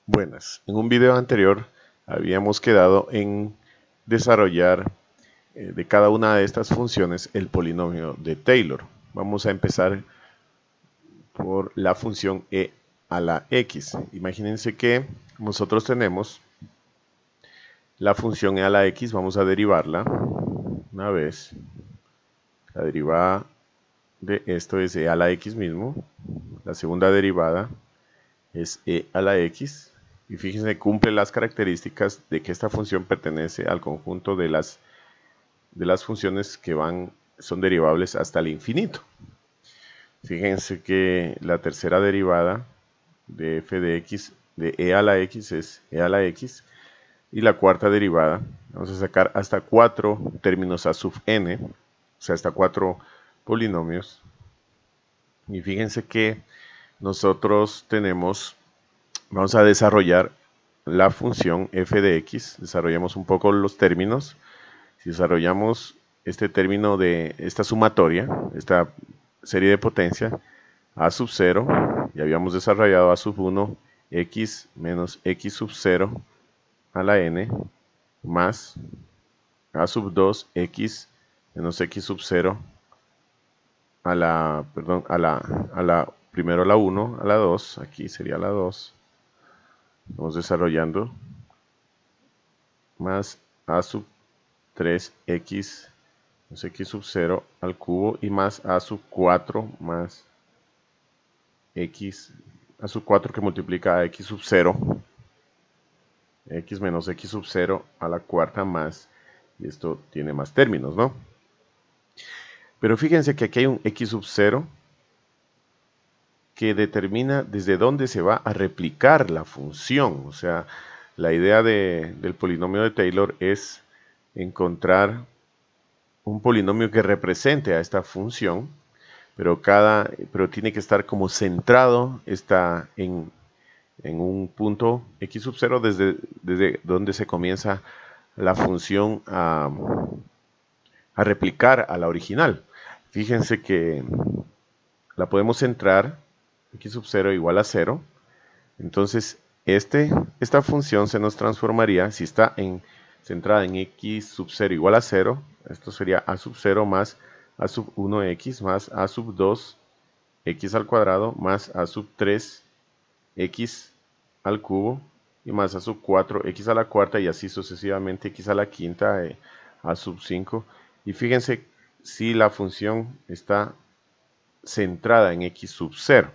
Buenas, en un video anterior habíamos quedado en desarrollar de cada una de estas funciones el polinomio de Taylor. Vamos a empezar por la función e a la x. Imagínense que nosotros tenemos la función e a la x, vamos a derivarla una vez. La derivada de esto es e a la x mismo. La segunda derivada es e a la x. Y fíjense, cumple las características de que esta función pertenece al conjunto de las funciones que son derivables hasta el infinito. Fíjense que la tercera derivada de f de x de e a la x es e a la x. Y la cuarta derivada, vamos a sacar hasta 4 términos a sub n, o sea, hasta 4 polinomios. Y fíjense que nosotros vamos a desarrollar la función f de x, desarrollamos un poco los términos. Si desarrollamos este término de esta sumatoria, esta serie de potencia, a sub 0, y habíamos desarrollado a sub 1, x menos x sub 0 a la n, más a sub 2, x menos x sub 0 primero a la 1, a la 2, aquí sería la 2, vamos desarrollando, más a sub 3x menos x sub 0 al cubo, y más a sub 4 más x a sub 4 que multiplica a x sub 0, x menos x sub 0 a la cuarta más, y esto tiene más términos, ¿no? Pero fíjense que aquí hay un x sub 0 que determina desde dónde se va a replicar la función. O sea, la idea del polinomio de Taylor es encontrar un polinomio que represente a esta función, pero tiene que estar como centrado, está en un punto x sub 0 desde donde se comienza la función a replicar a la original. Fíjense que la podemos centrar x sub 0 igual a 0. Entonces, esta función se nos transformaría, si está centrada en x sub 0 igual a 0, esto sería a sub 0 más a sub 1x más a sub 2 x al cuadrado más a sub 3 x al cubo y más a sub 4 x a la cuarta y así sucesivamente x a la quinta a sub 5. Y fíjense si la función está centrada en x sub 0.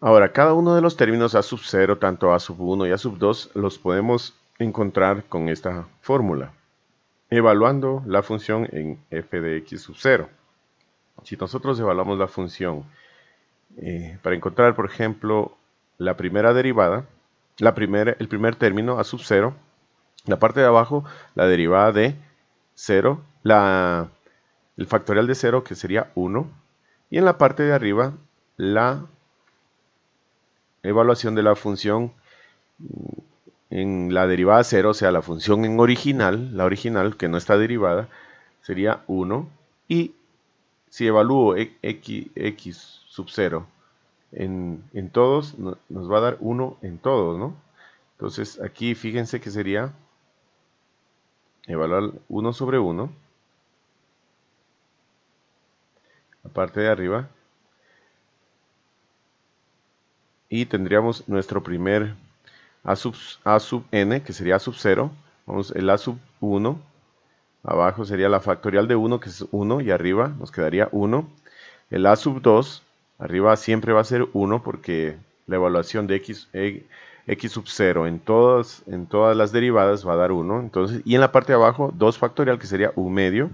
Ahora, cada uno de los términos a sub 0, tanto a sub 1 y a sub 2, los podemos encontrar con esta fórmula, evaluando la función en f de x sub 0. Si nosotros evaluamos la función para encontrar, por ejemplo, la primera derivada, el primer término a sub 0, la parte de abajo, la derivada de 0, el factorial de 0, que sería 1, y en la parte de arriba, la evaluación de la función en la derivada 0, o sea, la función en original, la original que no está derivada, sería 1, y si evalúo x sub 0 en todos, nos va a dar 1 en todos, ¿no? Entonces aquí fíjense que sería evaluar 1 sobre 1, la parte de arriba, y tendríamos nuestro primer a sub n, que sería a sub 0, vamos, el a sub 1, abajo sería la factorial de 1, que es 1, y arriba nos quedaría 1, el a sub 2, arriba siempre va a ser 1, porque la evaluación de x sub 0 en todas las derivadas va a dar 1, entonces, y en la parte de abajo 2 factorial, que sería 1 medio,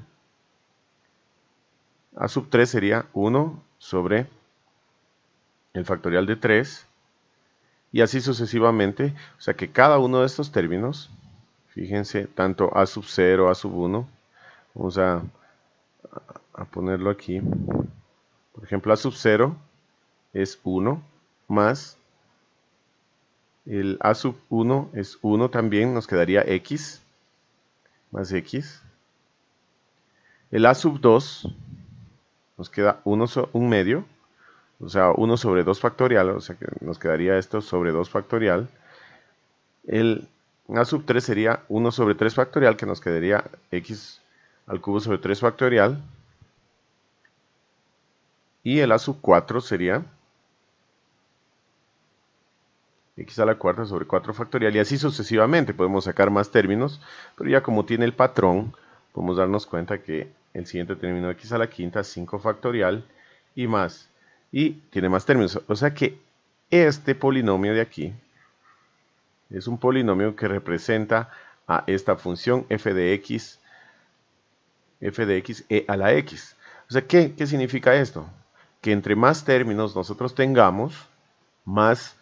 a sub 3 sería 1 sobre el factorial de 3, y así sucesivamente. O sea que cada uno de estos términos, fíjense, tanto a sub 0, a sub 1, vamos a ponerlo aquí. Por ejemplo, a sub 0 es 1, más el a sub 1 es 1 también, nos quedaría x, más x. El a sub 2 nos queda 1 medio, o sea, 1 sobre 2 factorial, o sea que nos quedaría esto sobre 2 factorial. El a sub 3 sería 1 sobre 3 factorial, que nos quedaría x al cubo sobre 3 factorial. Y el a sub 4 sería x a la cuarta sobre 4 factorial, y así sucesivamente. Podemos sacar más términos, pero ya como tiene el patrón, podemos darnos cuenta que el siguiente término x a la quinta, 5 factorial y más. Y tiene más términos. O sea que este polinomio de aquí es un polinomio que representa a esta función f de x e a la x. O sea, ¿qué significa esto? Que entre más términos nosotros tengamos, más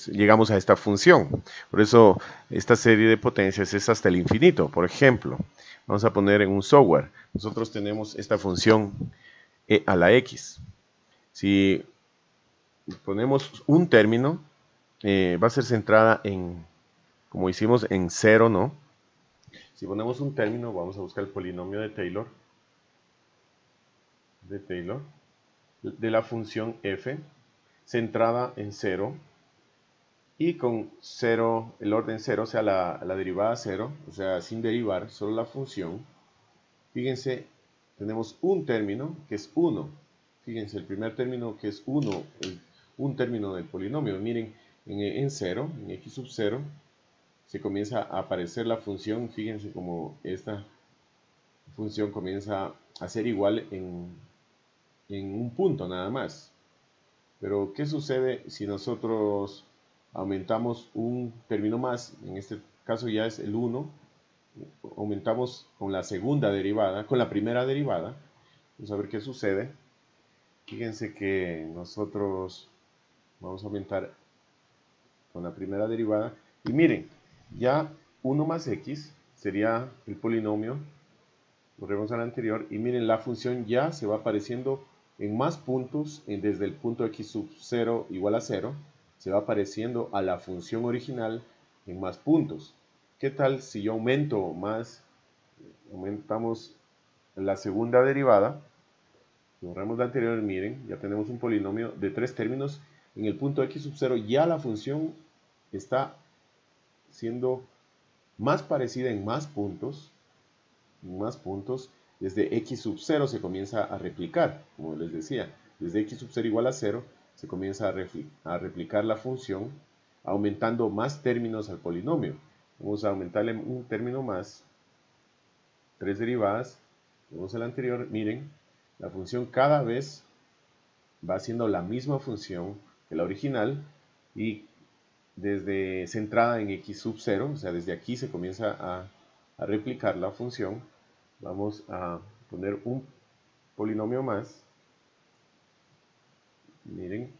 llegamos a esta función. Por eso esta serie de potencias es hasta el infinito. Por ejemplo, vamos a poner en un software. Nosotros tenemos esta función e a la x. Si ponemos un término, va a ser centrada en, como hicimos en 0, ¿no? Si ponemos un término, vamos a buscar el polinomio de Taylor, de la función f, centrada en 0, y con 0, el orden 0, o sea, la derivada 0, o sea, sin derivar, solo la función. Fíjense, tenemos un término que es 1. Fíjense, el primer término que es 1, un término del polinomio. Miren, en 0, en x sub 0, se comienza a aparecer la función. Fíjense como esta función comienza a ser igual en un punto nada más. Pero, ¿qué sucede si nosotros aumentamos un término más? En este caso ya es el 1. Aumentamos con la segunda derivada, con la primera derivada. Vamos a ver qué sucede. Fíjense que nosotros vamos a aumentar con la primera derivada. Y miren, ya 1 más x sería el polinomio. Volvemos al anterior. Y miren, la función ya se va apareciendo en más puntos, desde el punto x sub 0 igual a 0, se va apareciendo a la función original en más puntos. ¿Qué tal si yo aumentamos la segunda derivada? Borramos la anterior, miren, ya tenemos un polinomio de 3 términos. En el punto x sub 0 ya la función está siendo más parecida en más puntos. Desde x sub 0 se comienza a replicar, como les decía, desde x sub 0 igual a 0 se comienza a replicar la función, aumentando más términos al polinomio. Vamos a aumentarle un término más, 3 derivadas. Vemos el anterior, miren, la función cada vez va siendo la misma función que la original, y desde centrada en x sub 0, o sea, desde aquí se comienza a replicar la función. Vamos a poner un polinomio más. Miren,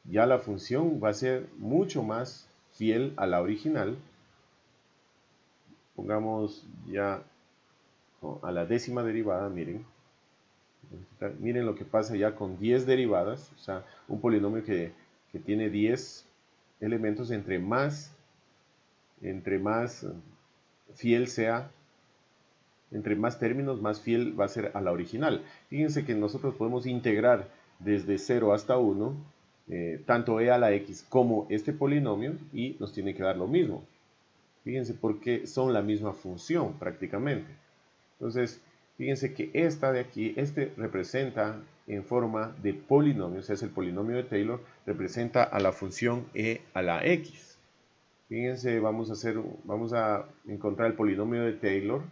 ya la función va a ser mucho más fiel a la original. Pongamos ya a la décima derivada, miren. Miren lo que pasa ya con 10 derivadas, o sea, un polinomio que tiene 10 elementos. Entre más fiel sea, entre más términos, más fiel va a ser a la original. Fíjense que nosotros podemos integrar desde 0 hasta 1, tanto e a la x como este polinomio, y nos tiene que dar lo mismo. Fíjense porque son la misma función prácticamente. Entonces, fíjense que esta de aquí, representa en forma de polinomio, o sea, es el polinomio de Taylor, representa a la función e a la x. Fíjense, vamos a encontrar el polinomio de Taylor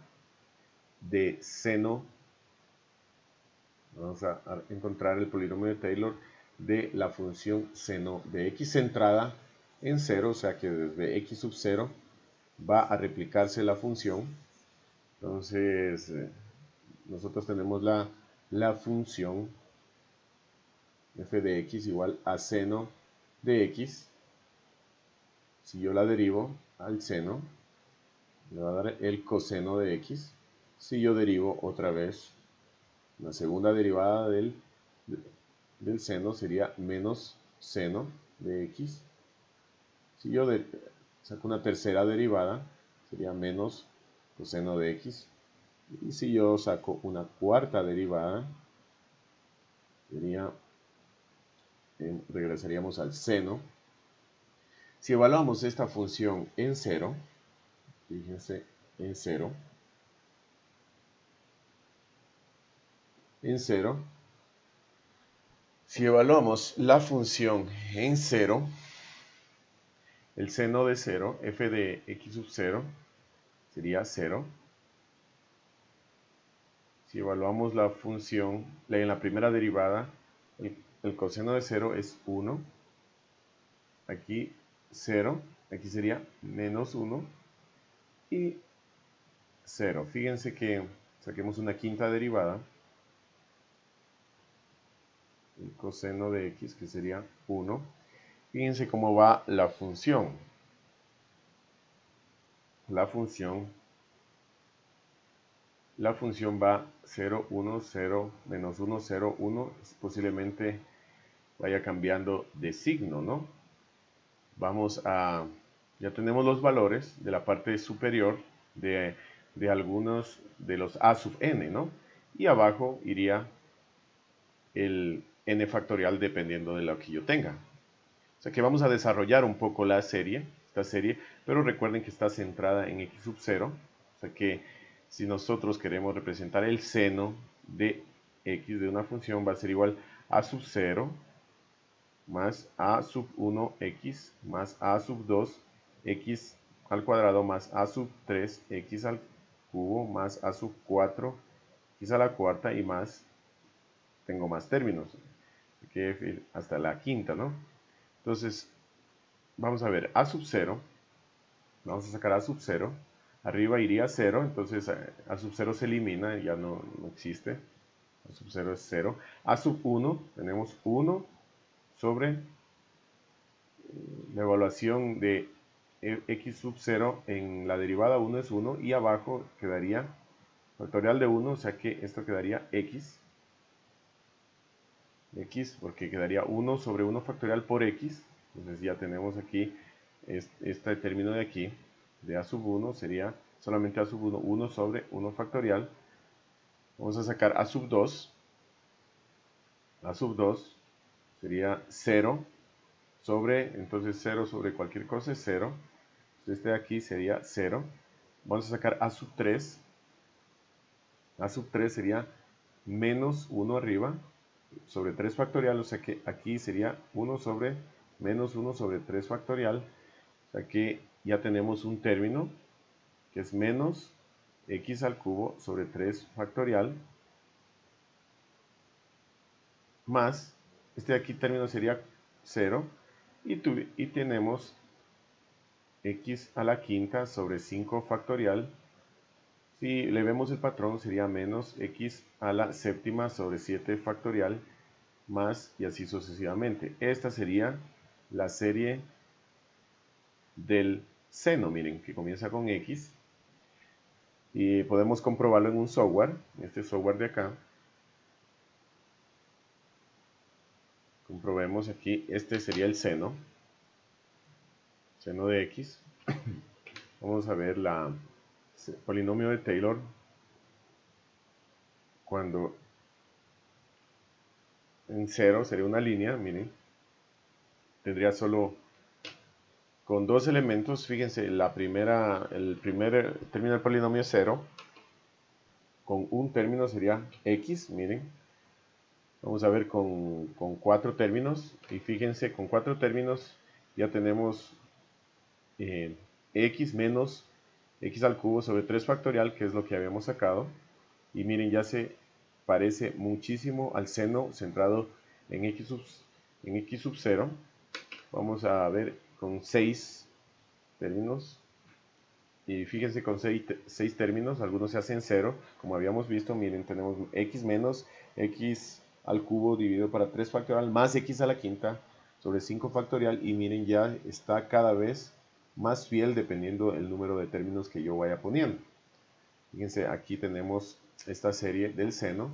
de seno. Vamos a encontrar el polinomio de Taylor de la función seno de x centrada en 0, o sea que desde x sub 0 va a replicarse la función. Entonces, nosotros tenemos la función f de x igual a seno de x. Si yo la derivo al seno, me va a dar el coseno de x. Si yo derivo otra vez la segunda derivada del seno, sería menos seno de x. Si yo saco una tercera derivada, sería menos coseno de x. Y si yo saco una cuarta derivada, sería, regresaríamos al seno. Si evaluamos esta función en 0, fíjense, en 0, si evaluamos la función en 0, el seno de 0, f de x sub 0, sería 0. Si evaluamos la función en la primera derivada, el coseno de 0 es 1. Aquí 0, aquí sería menos 1 y 0. Fíjense que saquemos una quinta derivada. El coseno de x, que sería 1. Fíjense cómo va la función. La función va 0, 1, 0, menos 1, 0, 1. Posiblemente vaya cambiando de signo, ¿no? Ya tenemos los valores de la parte superior de algunos de los a sub n, ¿no? Y abajo iría el n factorial dependiendo de lo que yo tenga. O sea que vamos a desarrollar un poco esta serie, pero recuerden que está centrada en x sub 0. O sea que si nosotros queremos representar el seno de x de una función, va a ser igual a sub 0 más a sub 1x más a sub 2 x al cuadrado más a sub 3 x al cubo más a sub 4 x a la cuarta y más, tengo más términos, que hasta la quinta, ¿no? Entonces, vamos a ver, a sub 0, vamos a sacar a sub 0, arriba iría 0, entonces a sub 0 se elimina, ya no existe, a sub 0 es 0, a sub 1, tenemos 1 sobre la evaluación de x sub 0 en la derivada 1 es 1 y abajo quedaría factorial de 1, o sea que esto quedaría x porque quedaría 1 sobre 1 factorial por x. Entonces ya tenemos aquí este término de aquí de a sub 1 sería solamente a sub 1, 1 sobre 1 factorial. Vamos a sacar a sub 2. A sub 2 sería 0 sobre, entonces 0 sobre cualquier cosa es 0. Este de aquí sería 0. Vamos a sacar a sub 3. A sub 3 sería menos 1 arriba sobre 3 factorial, o sea que aquí sería 1 sobre menos 1 sobre 3 factorial. O sea que ya tenemos un término que es menos x al cubo sobre 3 factorial más, este de aquí término sería 0 y tenemos x a la quinta sobre 5 factorial. Si le vemos el patrón sería menos x a la séptima sobre 7 factorial más y así sucesivamente. Esta sería la serie del seno, miren, que comienza con x y podemos comprobarlo en un software, este software de acá. Comprobemos aquí, este sería el seno de x. Vamos a ver el polinomio de Taylor cuando en 0 sería una línea, miren, tendría solo con dos elementos. Fíjense, el primer término del polinomio es 0, con un término sería x, miren, vamos a ver con 4 términos, y fíjense, con 4 términos ya tenemos x menos x al cubo sobre 3 factorial, que es lo que habíamos sacado, y miren, ya se parece muchísimo al seno centrado en x sub 0. Vamos a ver con 6 términos, y fíjense, con 6 términos, algunos se hacen 0, como habíamos visto. Miren, tenemos x menos x al cubo dividido para 3 factorial más x a la quinta sobre 5 factorial, y miren, ya está cada vez más fiel dependiendo del número de términos que yo vaya poniendo. Fíjense, aquí tenemos esta serie del seno